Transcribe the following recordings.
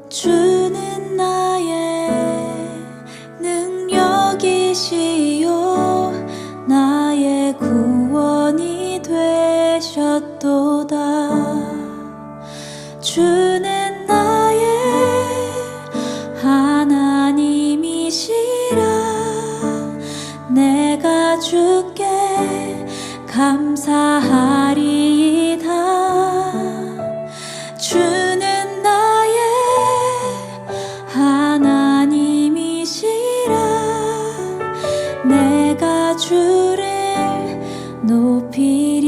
주는 나의 능력이시요 나의 구원이 되셨도다. 주는 나의 하나님이시라. 내가 주께 감사하리이다. 주는 나의 하나님이시라. 내가 주를 높이리이다.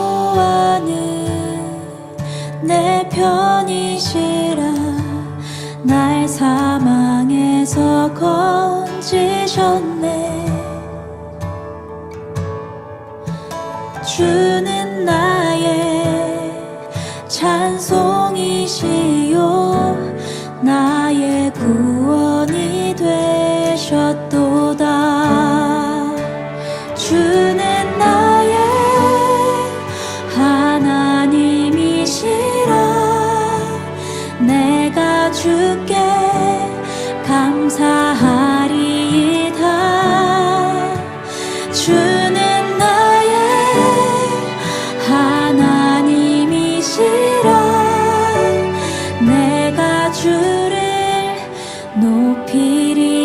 여호와는 내 편이시라. 날 사망에서 건지셨네. 주는 나의 찬송이시요 나의 구원이 되셨도다. 주는 나의 하나님이시라. 내가 주께 감사하리이다. 주는 나의 하나님이시라. 내가 주를 높이리이다.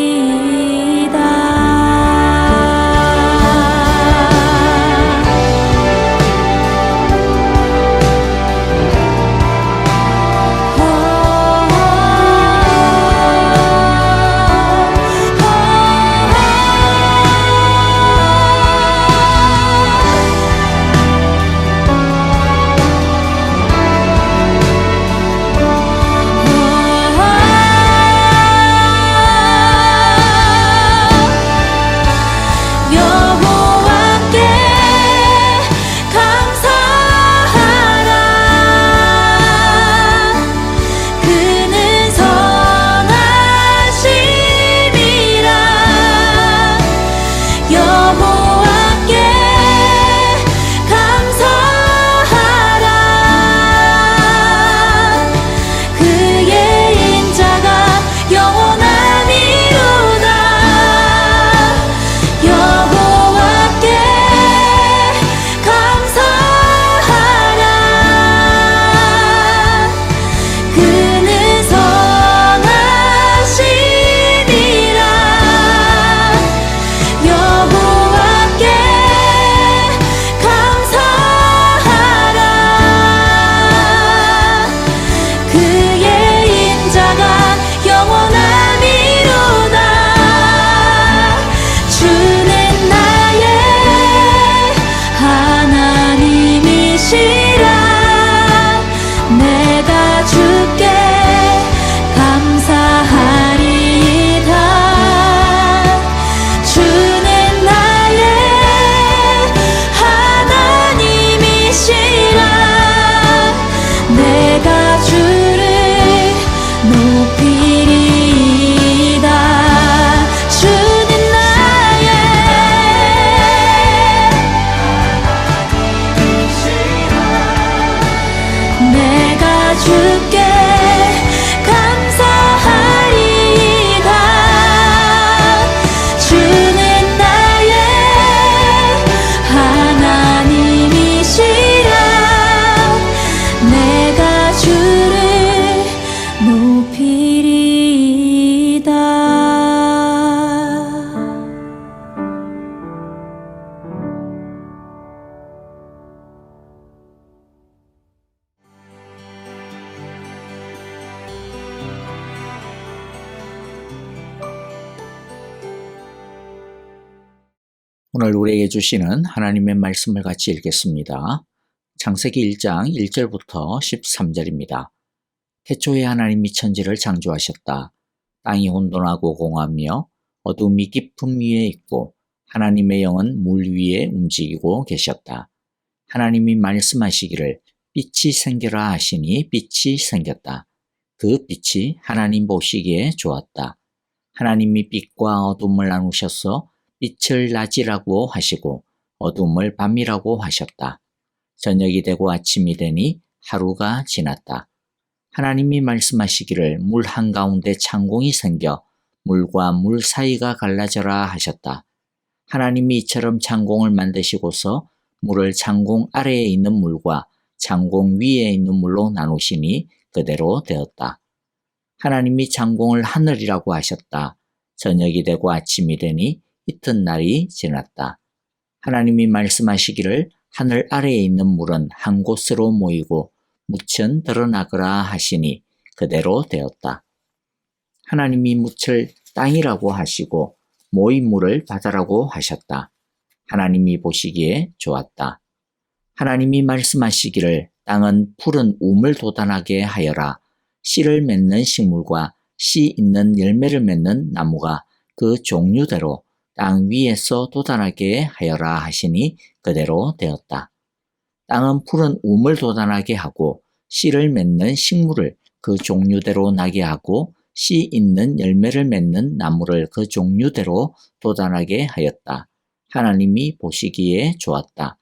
오늘 우리에게 주시는 하나님의 말씀을 같이 읽겠습니다. 창세기 1장 1절부터 13절입니다. 태초에 하나님이 천지를 창조하셨다. 땅이 혼돈하고 공하며 어둠이 깊음 위에 있고 하나님의 영은 물 위에 움직이고 계셨다. 하나님이 말씀하시기를 빛이 생겨라 하시니 빛이 생겼다. 그 빛이 하나님 보시기에 좋았다. 하나님이 빛과 어둠을 나누셔서 빛을 낮이라고 하시고 어둠을 밤이라고 하셨다. 저녁이 되고 아침이 되니 하루가 지났다. 하나님이 말씀하시기를 물 한가운데 창공이 생겨 물과 물 사이가 갈라져라 하셨다. 하나님이 이처럼 창공을 만드시고서 물을 창공 아래에 있는 물과 창공 위에 있는 물로 나누시니 그대로 되었다. 하나님이 창공을 하늘이라고 하셨다. 저녁이 되고 아침이 되니 이튿날이 지났다. 하나님이 말씀하시기를 하늘 아래에 있는 물은 한 곳으로 모이고 묻은 드러나거라 하시니 그대로 되었다. 하나님이 묻을 땅이라고 하시고 모인 물을 바다라고 하셨다. 하나님이 보시기에 좋았다. 하나님이 말씀하시기를 땅은 푸른 우물 돋아나게 하여라. 씨를 맺는 식물과 씨 있는 열매를 맺는 나무가 그 종류대로 땅 위에서 돋아나게 하여라 하시니 그대로 되었다. 땅은 푸른 우물 돋아나게 하고 씨를 맺는 식물을 그 종류대로 나게 하고 씨 있는 열매를 맺는 나무를 그 종류대로 돋아나게 하였다. 하나님이 보시기에 좋았다.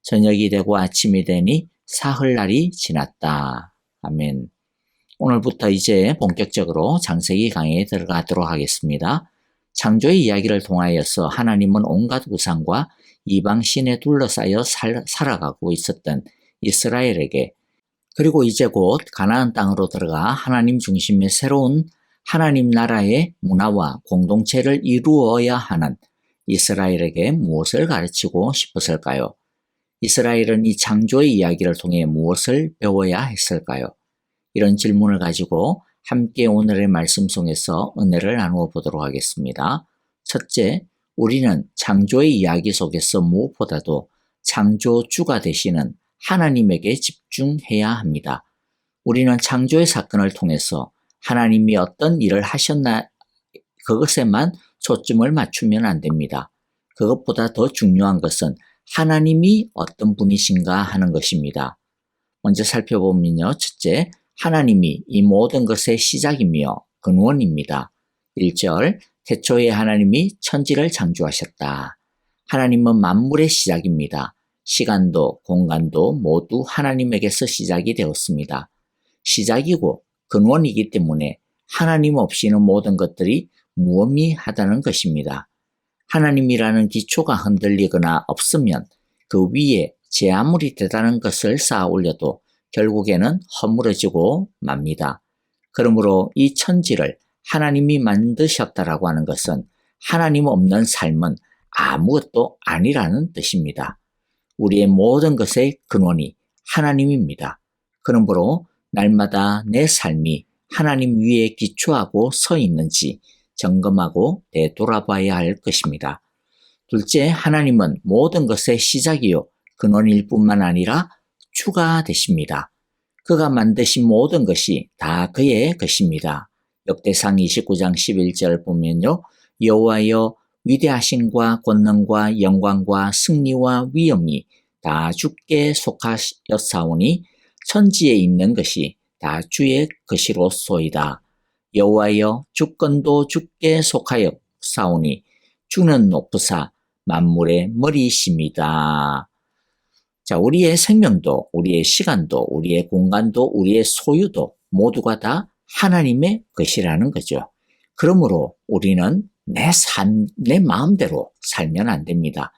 저녁이 되고 아침이 되니 사흘날이 지났다. 아멘. 오늘부터 이제 본격적으로 창세기 강의에 들어가도록 하겠습니다. 창조의 이야기를 통하여서 하나님은 온갖 우상과 이방 신에 둘러싸여 살아가고 있었던 이스라엘에게 그리고 이제 곧 가나안 땅으로 들어가 하나님 중심의 새로운 하나님 나라의 문화와 공동체를 이루어야 하는 이스라엘에게 무엇을 가르치고 싶었을까요? 이스라엘은 이 창조의 이야기를 통해 무엇을 배워야 했을까요? 이런 질문을 가지고 함께 오늘의 말씀 속에서 은혜를 나누어 보도록 하겠습니다. 첫째, 우리는 창조의 이야기 속에서 무엇보다도 창조주가 되시는 하나님에게 집중해야 합니다. 우리는 창조의 사건을 통해서 하나님이 어떤 일을 하셨나 그것에만 초점을 맞추면 안 됩니다. 그것보다 더 중요한 것은 하나님이 어떤 분이신가 하는 것입니다. 먼저 살펴보면요. 첫째, 하나님이 이 모든 것의 시작이며 근원입니다. 1절, 태초에 하나님이 천지를 창조하셨다. 하나님은 만물의 시작입니다. 시간도 공간도 모두 하나님에게서 시작이 되었습니다. 시작이고 근원이기 때문에 하나님 없이는 모든 것들이 무의미하다는 것입니다. 하나님이라는 기초가 흔들리거나 없으면 그 위에 제 아무리 대단한 것을 쌓아 올려도 결국에는 허물어지고 맙니다. 그러므로 이 천지를 하나님이 만드셨다라고 하는 것은 하나님 없는 삶은 아무것도 아니라는 뜻입니다. 우리의 모든 것의 근원이 하나님입니다. 그러므로 날마다 내 삶이 하나님 위에 기초하고 서 있는지 점검하고 되돌아봐야 할 것입니다. 둘째, 하나님은 모든 것의 시작이요 근원일 뿐만 아니라 주가 되십니다. 그가 만드신 모든 것이 다 그의 것입니다. 역대상 29장 11절 보면요. 여호와여 위대하심과 권능과 영광과 승리와 위엄이 다 주께 속하였사오니 천지에 있는 것이 다 주의 것이로소이다. 여호와여 주권도 주께 속하였사오니 주는 높으사 만물의 머리이십니다. 자, 우리의 생명도, 우리의 시간도, 우리의 공간도, 우리의 소유도 모두가 다 하나님의 것이라는 거죠. 그러므로 우리는 내 마음대로 살면 안 됩니다.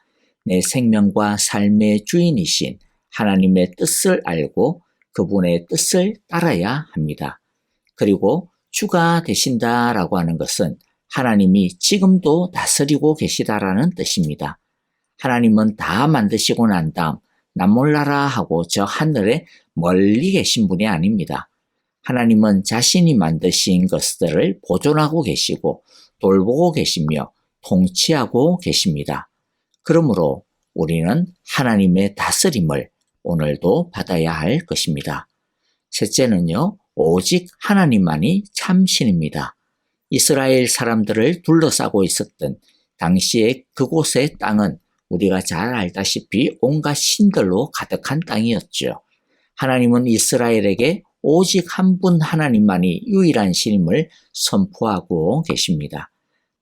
내 생명과 삶의 주인이신 하나님의 뜻을 알고 그분의 뜻을 따라야 합니다. 그리고 주가 되신다라고 하는 것은 하나님이 지금도 다스리고 계시다라는 뜻입니다. 하나님은 다 만드시고 난 다음 나 몰라라 하고 저 하늘에 멀리 계신 분이 아닙니다. 하나님은 자신이 만드신 것들을 보존하고 계시고 돌보고 계시며 통치하고 계십니다. 그러므로 우리는 하나님의 다스림을 오늘도 받아야 할 것입니다. 셋째는요, 오직 하나님만이 참신입니다. 이스라엘 사람들을 둘러싸고 있었던 당시의 그곳의 땅은 우리가 잘 알다시피 온갖 신들로 가득한 땅이었죠. 하나님은 이스라엘에게 오직 한 분 하나님만이 유일한 신임을 선포하고 계십니다.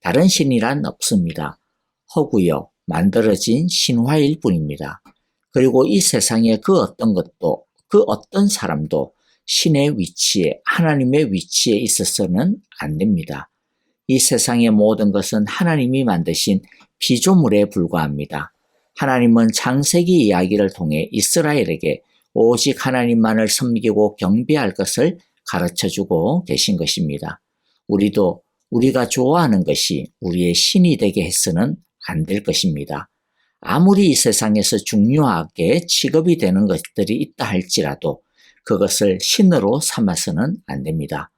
다른 신이란 없습니다. 허구여 만들어진 신화일 뿐입니다. 그리고 이 세상의 그 어떤 것도 그 어떤 사람도 신의 위치에 하나님의 위치에 있어서는 안 됩니다. 이 세상의 모든 것은 하나님이 만드신 피조물에 불과합니다. 하나님은 창세기 이야기를 통해 이스라엘에게 오직 하나님만을 섬기고 경배할 것을 가르쳐주고 계신 것입니다. 우리도 우리가 좋아하는 것이 우리의 신이 되게 해서는 안 될 것입니다. 아무리 이 세상에서 중요하게 취급이 되는 것들이 있다 할지라도 그것을 신으로 삼아서는 안 됩니다.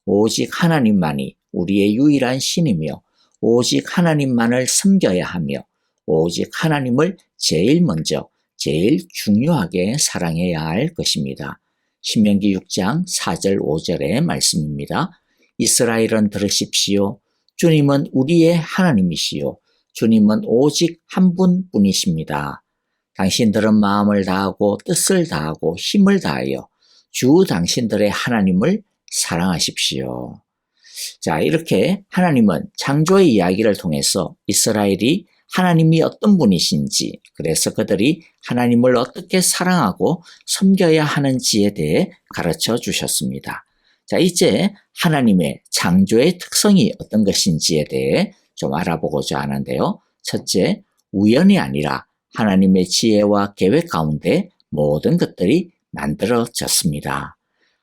오직 하나님만이 우리의 유일한 신이며 오직 하나님만을 섬겨야 하며 오직 하나님을 제일 먼저 제일 중요하게 사랑해야 할 것입니다. 신명기 6장 4절 5절의 말씀입니다. 이스라엘은 들으십시오. 주님은 우리의 하나님이시요. 주님은 오직 한 분뿐이십니다. 당신들은 마음을 다하고 뜻을 다하고 힘을 다하여 주 당신들의 하나님을 사랑하십시오. 자, 이렇게 하나님은 창조의 이야기를 통해서 이스라엘이 하나님이 어떤 분이신지, 그래서 그들이 하나님을 어떻게 사랑하고 섬겨야 하는지에 대해 가르쳐 주셨습니다. 자, 이제 하나님의 창조의 특성이 어떤 것인지에 대해 좀 알아보고자 하는데요. 첫째, 우연이 아니라 하나님의 지혜와 계획 가운데 모든 것들이 만들어졌습니다.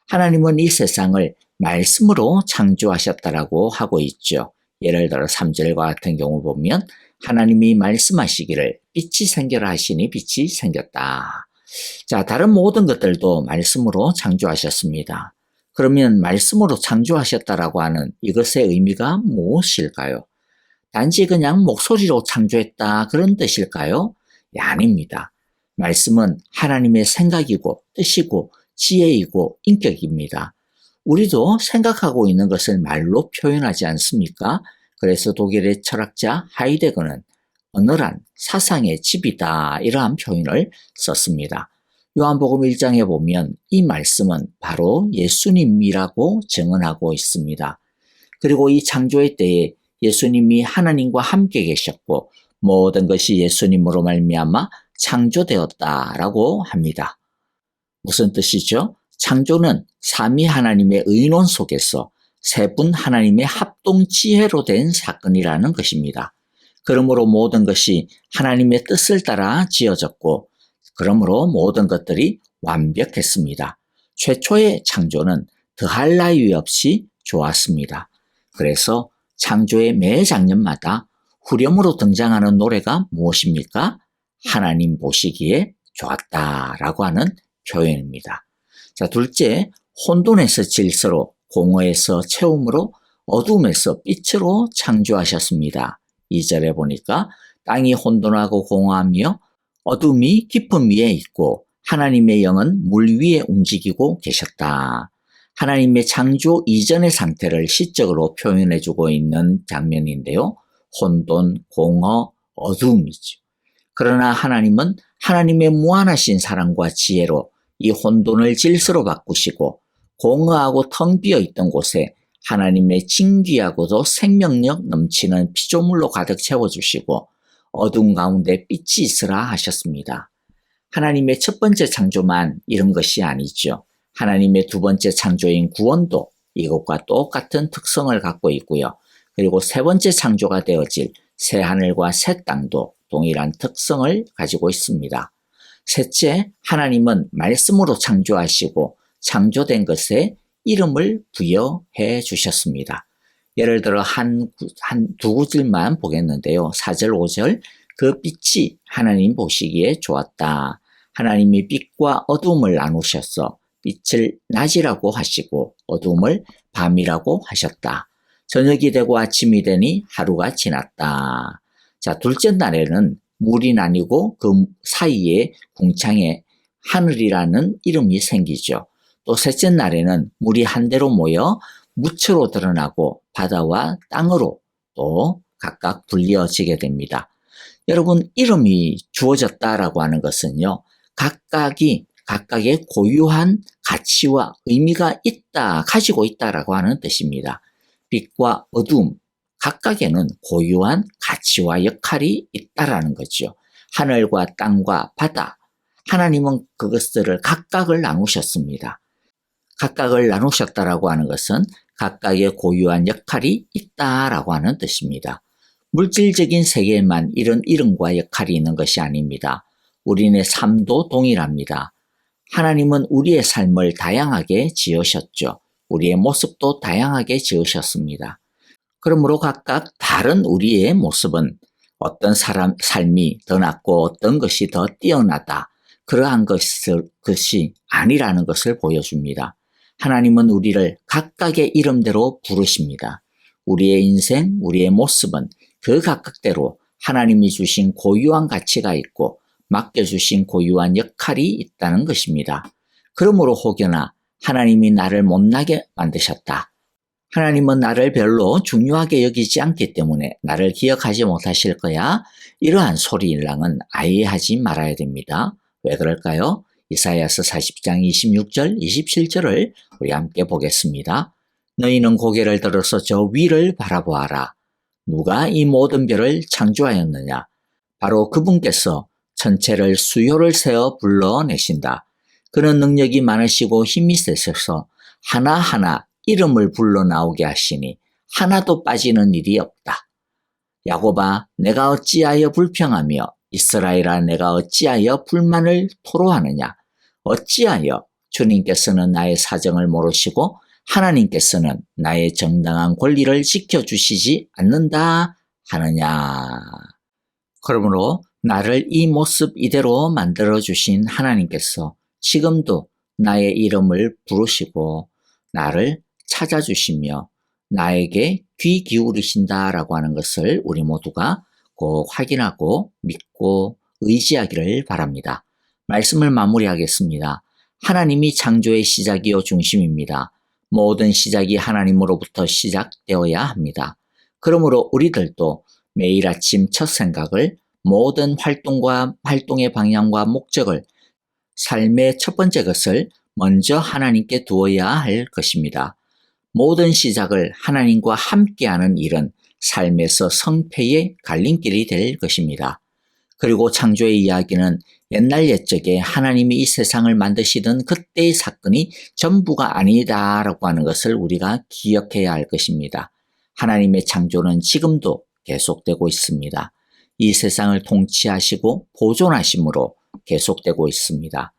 하나님은 이 세상을 말씀으로 창조하셨다라고 하고 있죠. 예를 들어 3절과 같은 경우 보면 하나님이 말씀하시기를 빛이 생겨라 하시니 빛이 생겼다. 자, 다른 모든 것들도 말씀으로 창조하셨습니다. 그러면 말씀으로 창조하셨다라고 하는 이것의 의미가 무엇일까요? 단지 그냥 목소리로 창조했다 그런 뜻일까요? 예, 아닙니다. 말씀은 하나님의 생각이고 뜻이고 지혜이고 인격입니다. 우리도 생각하고 있는 것을 말로 표현하지 않습니까? 그래서 독일의 철학자 하이데거는 어느한 사상의 집이다 이러한 표현을 썼습니다. 요한복음 1장에 보면 이 말씀은 바로 예수님이라고 증언하고 있습니다. 그리고 이 창조의 때에 예수님이 하나님과 함께 계셨고 모든 것이 예수님으로 말미암아 창조되었다라고 합니다. 무슨 뜻이죠? 창조는 삼위 하나님의 의논 속에서 세 분 하나님의 합동 지혜로 된 사건이라는 것입니다. 그러므로 모든 것이 하나님의 뜻을 따라 지어졌고 그러므로 모든 것들이 완벽했습니다. 최초의 창조는 더할 나위 없이 좋았습니다. 그래서 창조의 매 장면마다 후렴으로 등장하는 노래가 무엇입니까? 하나님 보시기에 좋았다라고 하는 표현입니다. 자, 둘째, 혼돈에서 질서로, 공허에서 채움으로, 어둠에서 빛으로 창조하셨습니다. 2절에 보니까 땅이 혼돈하고 공허하며 어둠이 깊음 위에 있고 하나님의 영은 물 위에 움직이고 계셨다. 하나님의 창조 이전의 상태를 시적으로 표현해주고 있는 장면인데요. 혼돈, 공허, 어둠이죠. 그러나 하나님은 하나님의 무한하신 사랑과 지혜로 이 혼돈을 질서로 바꾸시고 공허하고 텅 비어 있던 곳에 하나님의 진귀하고도 생명력 넘치는 피조물로 가득 채워주시고 어둠 가운데 빛이 있으라 하셨습니다. 하나님의 첫 번째 창조만 이런 것이 아니죠. 하나님의 두 번째 창조인 구원도 이것과 똑같은 특성을 갖고 있고요. 그리고 세 번째 창조가 되어질 새 하늘과 새 땅도 동일한 특성을 가지고 있습니다. 셋째, 하나님은 말씀으로 창조하시고 창조된 것에 이름을 부여해 주셨습니다. 예를 들어 두 구절만 보겠는데요. 4절, 5절, 그 빛이 하나님 보시기에 좋았다. 하나님이 빛과 어둠을 나누셔서 빛을 낮이라고 하시고 어둠을 밤이라고 하셨다. 저녁이 되고 아침이 되니 하루가 지났다. 자, 둘째 날에는 물이 나뉘고 그 사이에 궁창에 하늘이라는 이름이 생기죠. 또 셋째 날에는 물이 한데로 모여 무처로 드러나고 바다와 땅으로 또 각각 불려지게 됩니다. 여러분, 이름이 주어졌다라고 하는 것은요, 각각이 각각의 고유한 가치와 의미가 가지고 있다라고 하는 뜻입니다. 빛과 어둠, 각각에는 고유한 가치와 역할이 있다라는 거죠. 하늘과 땅과 바다, 하나님은 그것들을 각각을 나누셨습니다. 각각을 나누셨다라고 하는 것은 각각의 고유한 역할이 있다라고 하는 뜻입니다. 물질적인 세계에만 이런 이름과 역할이 있는 것이 아닙니다. 우리의 삶도 동일합니다. 하나님은 우리의 삶을 다양하게 지으셨죠. 우리의 모습도 다양하게 지으셨습니다. 그러므로 각각 다른 우리의 모습은 어떤 삶이 더 낫고 어떤 것이 더 뛰어나다, 그러한 것이 아니라는 것을 보여줍니다. 하나님은 우리를 각각의 이름대로 부르십니다. 우리의 인생, 우리의 모습은 그 각각대로 하나님이 주신 고유한 가치가 있고 맡겨주신 고유한 역할이 있다는 것입니다. 그러므로 혹여나 하나님이 나를 못나게 만드셨다, 하나님은 나를 별로 중요하게 여기지 않기 때문에 나를 기억하지 못하실 거야, 이러한 소리일랑은 아예 하지 말아야 됩니다. 왜 그럴까요? 이사야서 40장 26절, 27절을 우리 함께 보겠습니다. 너희는 고개를 들어서 저 위를 바라보아라. 누가 이 모든 별을 창조하였느냐? 바로 그분께서 천체를 수요를 세어 불러내신다. 그는 능력이 많으시고 힘이 세셔서 하나하나 이름을 불러 나오게 하시니 하나도 빠지는 일이 없다. 야곱아, 내가 어찌하여 불평하며 이스라엘아, 내가 어찌하여 불만을 토로하느냐? 어찌하여 주님께서는 나의 사정을 모르시고 하나님께서는 나의 정당한 권리를 지켜주시지 않는다 하느냐? 그러므로 나를 이 모습 이대로 만들어주신 하나님께서 지금도 나의 이름을 부르시고 나를 찾아주시며 나에게 귀 기울이신다라고 하는 것을 우리 모두가 꼭 확인하고 믿고 의지하기를 바랍니다. 말씀을 마무리하겠습니다. 하나님이 창조의 시작이요 중심입니다. 모든 시작이 하나님으로부터 시작되어야 합니다. 그러므로 우리들도 매일 아침 첫 생각을, 모든 활동의 방향과 목적을, 삶의 첫 번째 것을 먼저 하나님께 두어야 할 것입니다. 모든 시작을 하나님과 함께하는 일은 삶에서 성패의 갈림길이 될 것입니다. 그리고 창조의 이야기는 옛날 옛적에 하나님이 이 세상을 만드시던 그때의 사건이 전부가 아니다라고 하는 것을 우리가 기억해야 할 것입니다. 하나님의 창조는 지금도 계속되고 있습니다. 이 세상을 통치하시고 보존하심으로 계속되고 있습니다.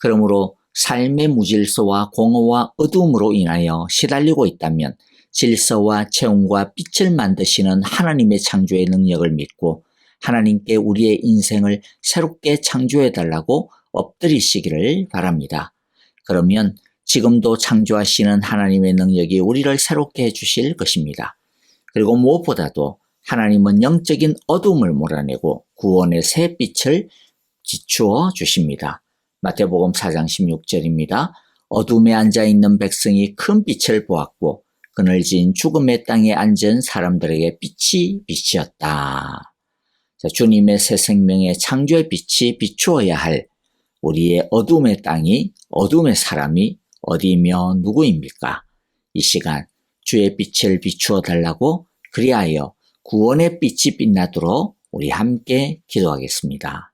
그러므로 삶의 무질서와 공허와 어두움으로 인하여 시달리고 있다면 질서와 채움과 빛을 만드시는 하나님의 창조의 능력을 믿고 하나님께 우리의 인생을 새롭게 창조해달라고 엎드리시기를 바랍니다. 그러면 지금도 창조하시는 하나님의 능력이 우리를 새롭게 해주실 것입니다. 그리고 무엇보다도 하나님은 영적인 어둠을 몰아내고 구원의 새 빛을 비추어 주십니다. 마태복음 4장 16절입니다. 어둠에 앉아있는 백성이 큰 빛을 보았고 그늘진 죽음의 땅에 앉은 사람들에게 빛이 비치었다. 자, 주님의 새 생명의 창조의 빛이 비추어야 할 우리의 어둠의 땅이, 어둠의 사람이 어디며 누구입니까? 이 시간 주의 빛을 비추어 달라고, 그리하여 구원의 빛이 빛나도록 우리 함께 기도하겠습니다.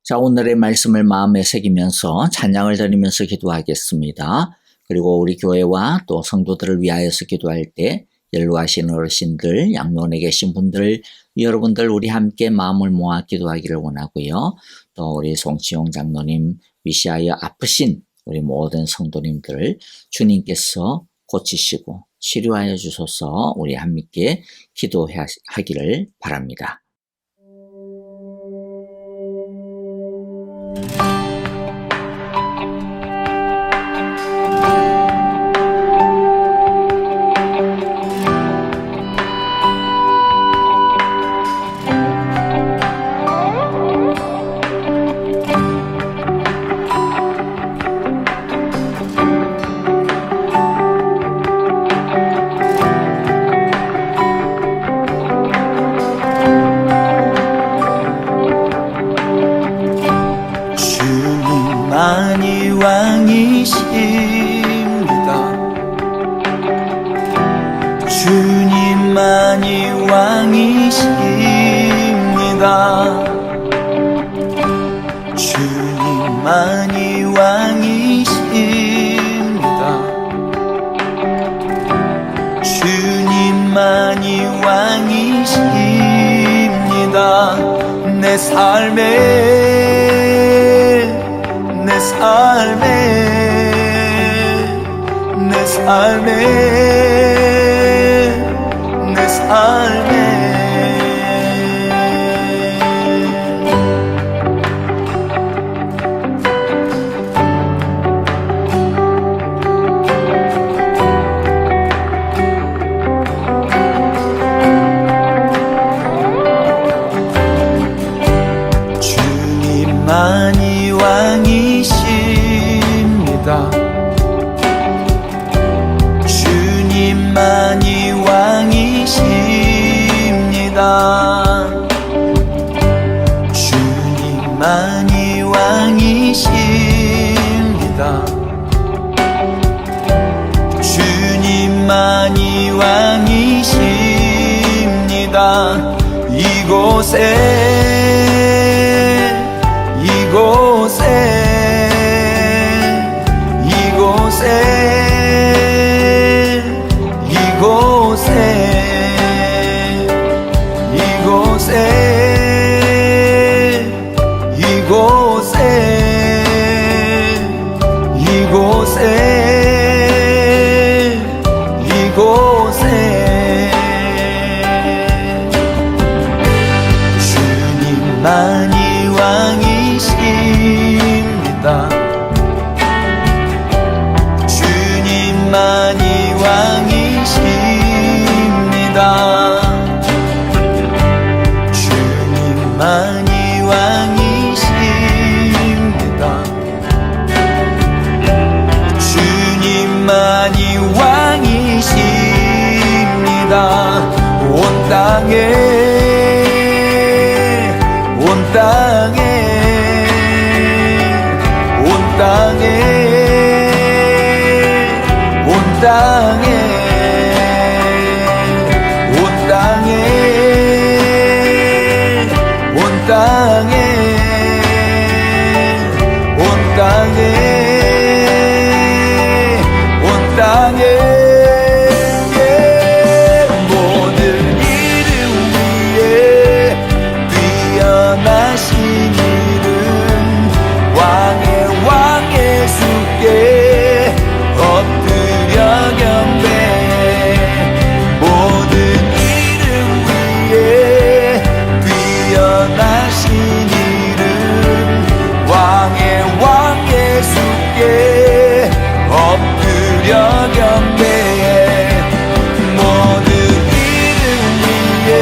자, 오늘의 말씀을 마음에 새기면서 찬양을 드리면서 기도하겠습니다. 그리고 우리 교회와 또 성도들을 위하여서 기도할 때 연로하신 어르신들, 양로원에 계신 분들, 여러분들 우리 함께 마음을 모아 기도하기를 원하고요. 또 우리 송치용 장로님, 위시하여 아프신 우리 모든 성도님들을 주님께서 고치시고 치료하여 주소서, 우리 함께 기도하기를 바랍니다. 주님만이 왕이십니다. 주님만이 왕이십니다. 내 삶에 내 삶에 내 삶에 내 삶에 주님만이 왕이십니다. 주님만이 왕이십니다. 주님만이 왕이십니다. 주님만이 왕이십니다. 주님만이 왕이십니다. 주님만이 왕이십니다. 주님만이 왕이십니다. 주님만이 왕이십니다. 온 땅에 온 땅에 온 땅에 온 땅에 온 땅에 온 땅에 온 땅에 온 땅에 모든 이름 위에 뛰어나신 이름 왕의 예수께 엎드려 경배해 모든 이름 위에 뛰어나신 이름 왕의 예수께 엎드려 경배해 모든 이름 위에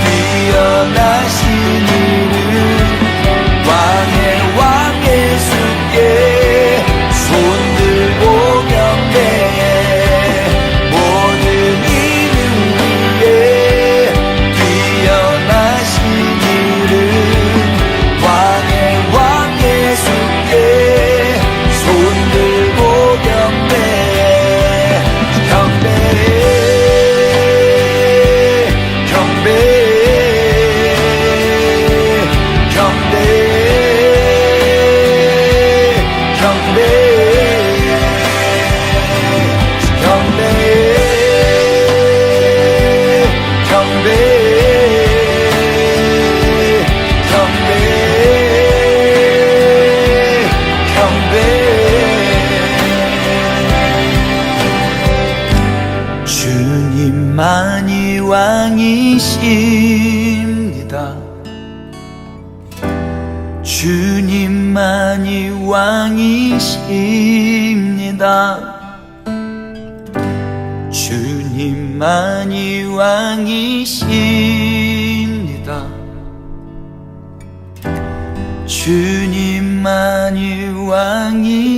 뛰어나신 이름 왕의 예수께 손들고 경배해 모든 이름 위에 뛰어나신 이름 왕의 예수께 손들고 경배해 경배해 경배해 주님만이 왕이십니다. 주님만이 왕이십니다. 주님만이 왕이십니다. 주님만이 왕이십니다.